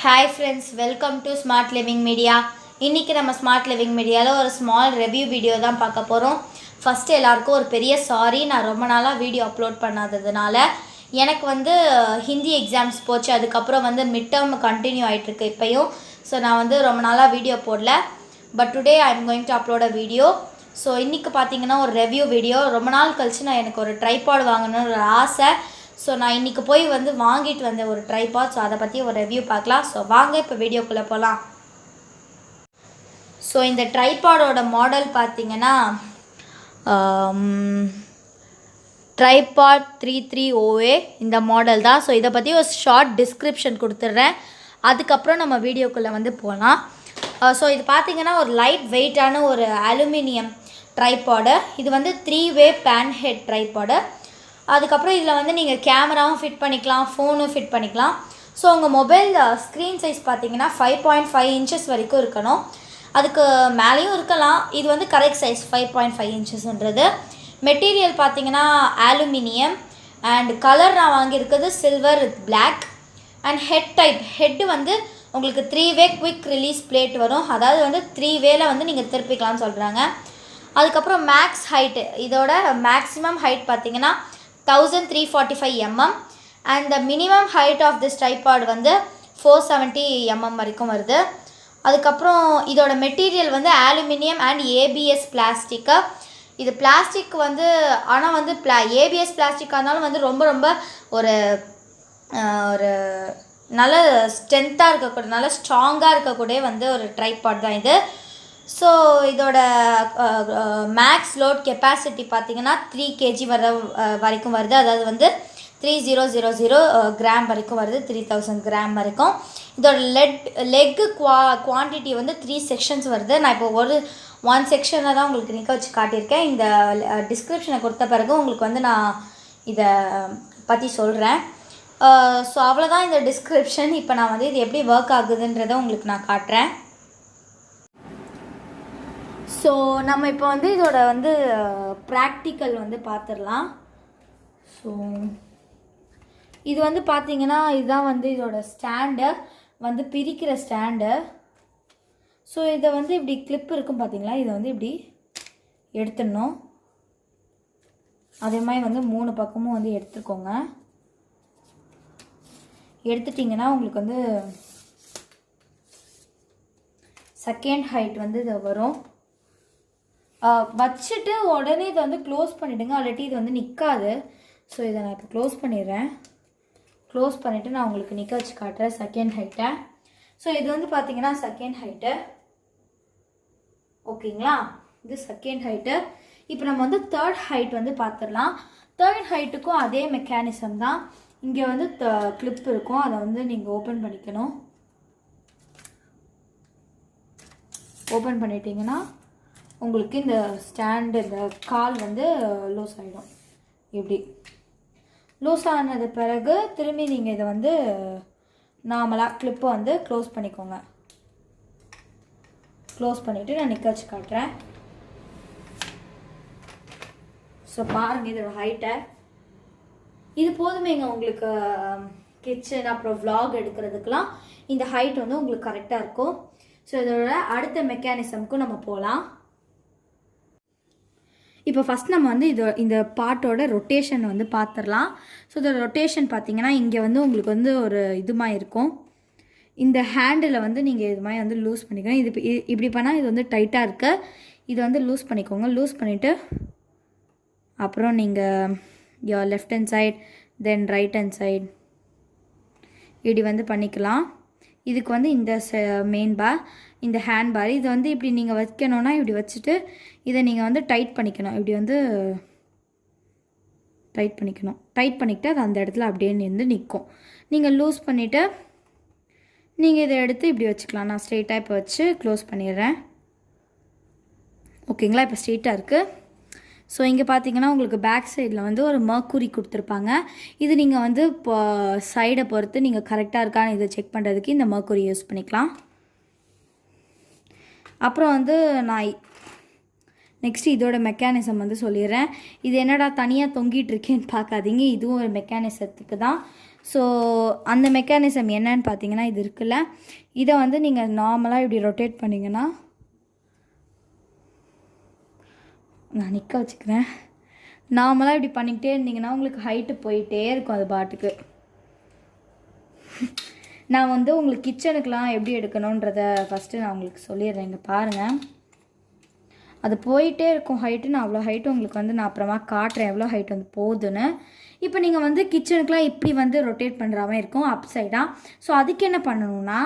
Hi friends, welcome to smart living media. இன்றைக்கி நம்ம smart living மீடியாவில் ஒரு ஸ்மால் ரிவ்யூ வீடியோ தான் பார்க்க போகிறோம். ஃபஸ்ட்டு எல்லாருக்கும் ஒரு பெரிய சாரி, நான் ரொம்ப நாளாக வீடியோ அப்லோட் பண்ணாததுனால. எனக்கு ஹிந்தி எக்ஸாம்ஸ் போச்சு, அதுக்கப்புறம் மிட் டேர்ம் கண்டினியூ ஆகிட்டுருக்கு இப்போயும். ஸோ நான் ரொம்ப நாளாக வீடியோ போடல. But today I am going to upload a video. So இன்றைக்கி பார்த்தீங்கன்னா ஒரு ரிவ்யூ வீடியோ. ரொம்ப நாள் கழிச்சு நான் எனக்கு ஒரு ட்ரைபாட் வாங்கணும்னு ஒரு ஆசை. ஸோ நான் இன்றைக்கி போய் வாங்கிட்டு வந்த ஒரு ட்ரைபாட். ஸோ அதை பற்றி ஒரு ரிவ்யூ பார்க்கலாம். ஸோ வாங்க இப்போ வீடியோக்குள்ளே போகலாம். ஸோ இந்த ட்ரைபாடோட மாடல் பார்த்தீங்கன்னா ட்ரைபாட் 33OA இந்த மாடல் தான். ஸோ இதை பற்றி ஒரு ஷார்ட் டிஸ்கிரிப்ஷன் கொடுத்துட்றேன், அதுக்கப்புறம் நம்ம வீடியோக்குள்ளே போகலாம். ஸோ இது பார்த்திங்கன்னா ஒரு லைட் வெயிட்டான ஒரு அலுமினியம் ட்ரைபாடு. இது 3-வே பேன் ஹெட் ட்ரைபாடு. அதுக்கப்புறம் இதில் நீங்கள் கேமராவும் ஃபிட் பண்ணிக்கலாம், ஃபோனும் ஃபிட் பண்ணிக்கலாம். ஸோ உங்கள் மொபைல் ஸ்க்ரீன் சைஸ் பார்த்தீங்கன்னா 5.5 இன்ச்சஸ் வரைக்கும் இருக்கணும். அதுக்கு மேலேயும் இருக்கலாம். இது கரெக்ட் சைஸ் 5.5 இன்ச்சஸ்ன்றது. மெட்டீரியல் பார்த்தீங்கன்னா அலுமினியம் அண்ட் கலர் நான் வாங்கியிருக்கிறது silver with black. And head type head உங்களுக்கு 3-வே குவிக் ரிலீஸ் பிளேட் வரும். அதாவது 3-வேல நீங்கள் திருப்பிக்கலாம்னு சொல்கிறாங்க. அதுக்கப்புறம் மேக்ஸ் ஹைட்டு, இதோட மேக்ஸிமம் ஹைட் பார்த்தீங்கன்னா 1345 mm and the minimum height of this tripod 470 mm வரைக்கும் வருது. அதுக்கப்புறம் இதோட material aluminium and ABS plastic. இது பிளாஸ்டிக் ஆனால் ஏபிஎஸ் பிளாஸ்டிக்காக இருந்தாலும் ரொம்ப ரொம்ப ஒரு ஒரு நல்ல ஸ்ட்ரென்த்தாக இருக்கக்கூடிய, நல்ல ஸ்ட்ராங்காக இருக்கக்கூடிய ஒரு ட்ரைபாட் தான் இது. ஸோ இதோட மேக்ஸ் லோட் கெப்பாசிட்டி பார்த்திங்கன்னா 3 kg வரைக்கும் வருது. அதாவது 3000 கிராம் வரைக்கும் வருது, 3000 கிராம் வரைக்கும். இதோட லெக்கு குவான்டிட்டி 3 செக்ஷன்ஸ் வருது. நான் இப்போ ஒன் செக்ஷனில் தான் உங்களுக்கு நிற்க வச்சு காட்டியிருக்கேன். இந்த டிஸ்கிரிப்ஷனை கொடுத்த பிறகு உங்களுக்கு நான் இதை பற்றி சொல்கிறேன். ஸோ அவ்வளோதான் இந்த டிஸ்கிரிப்ஷன். இப்போ நான் இது எப்படி ஒர்க் ஆகுதுன்றதை உங்களுக்கு நான் காட்டுறேன். ஸோ நம்ம இப்போ இதோட ப்ராக்டிக்கல் பார்த்துடலாம். ஸோ இது பார்த்தீங்கன்னா இதுதான் இதோட ஸ்டாண்டு, பிரிக்கிற ஸ்டாண்டு. ஸோ இதை இப்படி கிளிப் இருக்கும் பார்த்தீங்களா, இதை இப்படி எடுத்துடணும். அதே மாதிரி 3 பக்கமும் எடுத்துக்கோங்க. எடுத்துட்டிங்கன்னா உங்களுக்கு செகண்ட் ஹைட் இது வரும். வச்சுட்டு உடனே இதை க்ளோஸ் பண்ணிவிடுங்க, அல்லாட்டி இது நிற்காது. ஸோ இதை நான் இப்போ க்ளோஸ் பண்ணிடுறேன். க்ளோஸ் பண்ணிவிட்டு நான் உங்களுக்கு நிற்க வச்சு காட்டுறேன் செகண்ட் ஹைட்டை. ஸோ இது பார்த்தீங்கன்னா செகண்ட் ஹைட்டு, ஓகேங்களா? இது செகண்ட் ஹைட்டு. இப்போ நம்ம தேர்ட் ஹைட் பார்த்துடலாம். தேர்ட் ஹைட்டுக்கும் அதே மெக்கானிசம் தான். இங்கே கிளிப் இருக்கும், அதை நீங்கள் ஓப்பன் பண்ணிக்கணும். ஓப்பன் பண்ணிட்டீங்கன்னா உங்களுக்கு இந்த ஸ்டாண்டு, இந்த கால் லூஸ் ஆகிடும். இப்படி லூஸ் ஆனது பிறகு திரும்பி நீங்கள் இதை நார்மலாக கிளிப்பை க்ளோஸ் பண்ணிக்கோங்க. க்ளோஸ் பண்ணிவிட்டு நான் நிற்க வச்சு காட்டுறேன். ஸோ பாருங்கள் இதோட ஹைட்டை. இது போதுமேங்க உங்களுக்கு கிச்சன் அப்புறம் vlog எடுக்கிறதுக்கெலாம் இந்த ஹைட் உங்களுக்கு கரெக்டாக இருக்கும். ஸோ இதோட அடுத்த மெக்கானிசம்க்கும் நம்ம போகலாம். இப்போ ஃபஸ்ட் நம்ம இந்த பார்ட்டோட ரொட்டேஷன் பார்த்துடலாம். ஸோ இதோட ரொட்டேஷன் பார்த்தீங்கன்னா இங்கே உங்களுக்கு ஒரு இதுமாக இருக்கும். இந்த ஹேண்டில் நீங்கள் இது மாதிரி லூஸ் பண்ணிக்கணும். இது இப்படி பண்ணால் இது டைட்டாக இருக்கு. இதை லூஸ் பண்ணிக்கோங்க. லூஸ் பண்ணிவிட்டு அப்புறம் நீங்கள் your left hand side then right hand side இப்படி பண்ணிக்கலாம். இதுக்கு இந்த மெயின் பார், இந்த ஹேண்ட் பார், இது இப்படி நீங்கள் வைக்கணுன்னா இப்படி வச்சுட்டு இதை நீங்கள் டைட் பண்ணிக்கணும். இப்படி டைட் பண்ணிக்கணும். டைட் பண்ணிக்கிட்டு அது அந்த இடத்துல அப்படியே நிற்கும். நீங்கள் லூஸ் பண்ணிவிட்டு நீங்கள் இதை எடுத்து இப்படி வச்சுக்கலாம். நான் ஸ்ட்ரெயிட்டாக இப்போ வச்சு க்ளோஸ் பண்ணிடுறேன். ஓகேங்களா? இப்போ ஸ்ட்ரெயிட்டாக இருக்குது. ஸோ இங்கே பார்த்தீங்கன்னா உங்களுக்கு பேக் சைடில் ஒரு மர்க்குரி கொடுத்துருப்பாங்க. இது நீங்கள் இப்போ சைடை பொறுத்து நீங்கள் கரெக்டாக இருக்கான்னு இதை செக் பண்ணுறதுக்கு இந்த மர்க்குரி யூஸ் பண்ணிக்கலாம். அப்புறம் நெக்ஸ்ட்டு இதோட மெக்கானிசம் வந்து சொல்லிடுறேன். இது என்னடா தனியாக தொங்கிட்டு இருக்கேன்னு பார்க்காதீங்க, இதுவும் ஒரு மெக்கானிசத்துக்கு தான். ஸோ அந்த மெக்கானிசம் என்னன்னு பார்த்தீங்கன்னா இது இருக்குல்ல, இதை வந்து நீங்கள் நார்மலாக இப்படி ரொட்டேட் பண்ணிங்கன்னா, நான் நிற்க வச்சுக்கிறேன், நார்மலாக இப்படி பண்ணிக்கிட்டே இருந்தீங்கன்னா உங்களுக்கு ஹைட்டு போயிட்டே இருக்கும் அது பாட்டுக்கு. நான் வந்து உங்களுக்கு கிச்சனுக்கெலாம் எப்படி எடுக்கணுன்றதை ஃபஸ்ட்டு நான் உங்களுக்கு சொல்லிடுறேன். இங்கே பாருங்கள், அது போயிட்டே இருக்கும் ஹைட்டு. நான் அவ்வளோ ஹைட்டு உங்களுக்கு வந்து நான் அப்புறமா காட்டுறேன் எவ்வளோ ஹைட் வந்து போகுதுன்னு. இப்போ நீங்கள் வந்து கிச்சனுக்குலாம் இப்படி வந்து ரொட்டேட் பண்ணுறாமல் இருக்கும் அப் சைடாக. ஸோ அதுக்கு என்ன பண்ணணும்னா,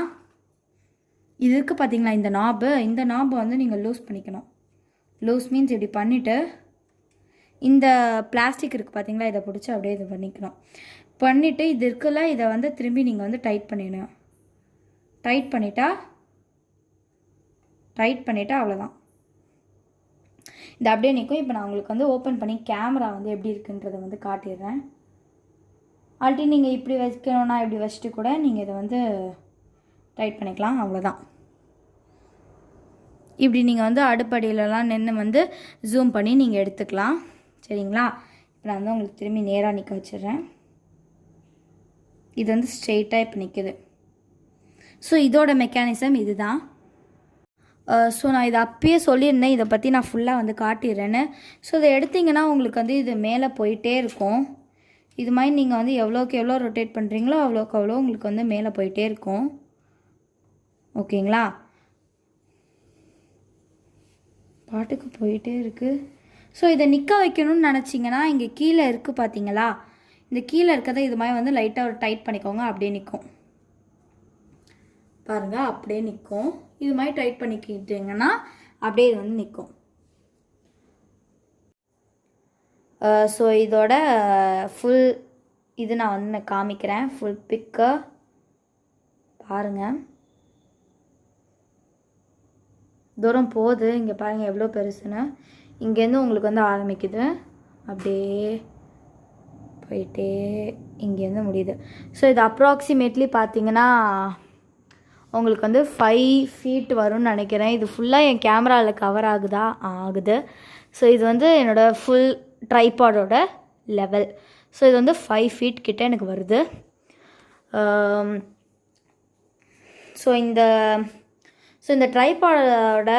இது இருக்குது பார்த்தீங்களா இந்த நாபை வந்து நீங்கள் லூஸ் பண்ணிக்கணும். லூஸ் மீன்ஸ் இப்படி பண்ணிவிட்டு இந்த பிளாஸ்டிக் இருக்குது பார்த்தீங்களா, இதை பிடிச்சி அப்படியே இது பண்ணிவிட்டு இது இருக்குல்ல, இதை வந்து திரும்பி நீங்கள் வந்து டைட் பண்ணிடணும். டைட் பண்ணிட்டா அவ்வளோதான், இது அப்படியே நிற்கும். இப்போ நான் உங்களுக்கு வந்து ஓப்பன் பண்ணி கேமரா வந்து எப்படி இருக்குன்றதை வந்து காட்டிடுறேன். ஆல்ரெடி நீங்கள் இப்படி வைக்கணுன்னா இப்படி வச்சுட்டு கூட நீங்கள் இதை வந்து டைட் பண்ணிக்கலாம், அவ்வளோதான். இப்படி நீங்கள் வந்து அடுப்படியிலலாம் நின்று வந்து ஜூம் பண்ணி நீங்கள் எடுத்துக்கலாம். சரிங்களா? இப்போ நான் வந்து உங்களுக்கு திரும்பி நேராக நிற்க வச்சிடுறேன். இது வந்து ஸ்ட்ரெயிட்டாக இப்போ நிற்குது. ஸோ இதோட மெக்கானிசம் இது தான். ஸோ நான் இதை அப்பயே சொல்லியிருந்தேன், இதை பற்றி நான் ஃபுல்லாக வந்து காட்டிடுறேன்னு. ஸோ இதை எடுத்திங்கன்னா உங்களுக்கு வந்து இது மேலே போயிட்டே இருக்கும். இது மாதிரி நீங்கள் வந்து எவ்வளோக்கு எவ்வளோ ரொட்டேட் பண்ணுறீங்களோ அவ்வளோக்கு அவ்வளோ உங்களுக்கு வந்து மேலே போயிட்டே இருக்கும். ஓகேங்களா? பாட்டுக்கு போயிட்டே இருக்குது. ஸோ இதை நிற்க வைக்கணும்னு நினச்சிங்கன்னா இங்கே கீழே இருக்குது பார்த்தீங்களா, இந்த கீழே இருக்கிறத இது மாதிரி வந்து லைட்டாக ஒரு டைட் பண்ணிக்கோங்க, அப்படியே நிற்கும் பாருங்கள், அப்படியே நிற்கும். இது மாதிரி டைட் பண்ணிக்கிட்டிங்கன்னா அப்படியே இது வந்து நிற்கும். ஸோ இதோட ஃபுல் இது நான் வந்து காமிக்கிறேன், ஃபுல் பிக்கு பாருங்கள். தூரம் போகுது, இங்கே பாருங்கள் எவ்வளோ பெருசுன்னு. இங்கேருந்து உங்களுக்கு வந்து ஆரம்பிக்குது, அப்படியே போயிட்டே இங்கேருந்து முடியுது. ஸோ இது அப்ராக்சிமேட்லி பார்த்தீங்கன்னா உங்களுக்கு வந்து 5 feet வரும்னு நினைக்கிறேன். இது ஃபுல்லாக என் கேமராவில் கவர் ஆகுது. ஸோ இது வந்து என்னோடய ஃபுல் ட்ரைபாடோட லெவல். ஸோ இது வந்து 5 feet கிட்ட எனக்கு வருது. ஸோ இந்த ட்ரைபாடோட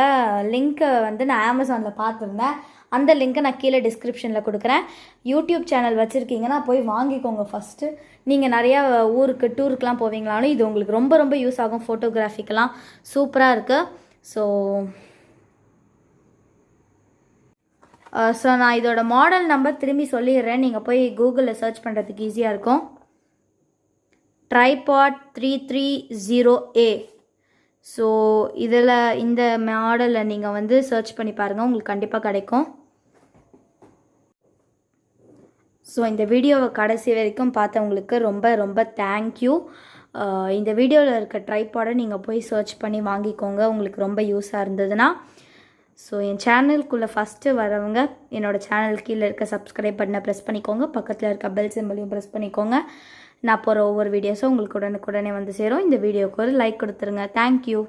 லிங்க்கை வந்து நான் அமேசானில் பார்த்துருந்தேன். அந்த லிங்க்கை நான் கீழே டிஸ்கிரிப்ஷனில் கொடுக்குறேன். யூடியூப் சேனல் வச்சுருக்கீங்கன்னா போய் வாங்கிக்கோங்க ஃபஸ்ட்டு. நீங்கள் நிறையா ஊருக்கு டூருக்கெலாம் போவீங்களாலும் இது உங்களுக்கு ரொம்ப ரொம்ப யூஸ் ஆகும். ஃபோட்டோகிராஃபிக்கெலாம் சூப்பராக இருக்குது. ஸோ நான் இதோட மாடல் நம்பர் திரும்பி சொல்லிடுறேன், நீங்கள் போய் கூகுளில் சர்ச் பண்ணுறதுக்கு ஈஸியாக இருக்கும். Tripod 330A. ஸோ இதில் இந்த மாடலில் நீங்கள் வந்து சர்ச் பண்ணி பாருங்கள், உங்களுக்கு கண்டிப்பாக கிடைக்கும். ஸோ இந்த வீடியோவை கடைசி வரைக்கும் பார்த்தவங்களுக்கு ரொம்ப ரொம்ப தேங்க்யூ. இந்த வீடியோவில் இருக்க ட்ரைபாடை நீங்கள் போய் சர்ச் பண்ணி வாங்கிக்கோங்க, உங்களுக்கு ரொம்ப யூஸாக இருந்ததுன்னா. ஸோ என் சேனலுக்குள்ளே ஃபஸ்ட்டு வரவங்க என்னோடய சேனல் கீழே இருக்க சப்ஸ்கிரைப் பட்டனை ப்ரெஸ் பண்ணிக்கோங்க, பக்கத்தில் இருக்க பெல் சிம்பலையும் ப்ரெஸ் பண்ணிக்கோங்க. நான் போகிற ஒவ்வொரு வீடியோஸும் உங்களுக்கு உடனுக்குடனே வந்து சேரும். இந்த வீடியோவுக்கு ஒரு லைக் கொடுத்துருங்க. தேங்க்யூ.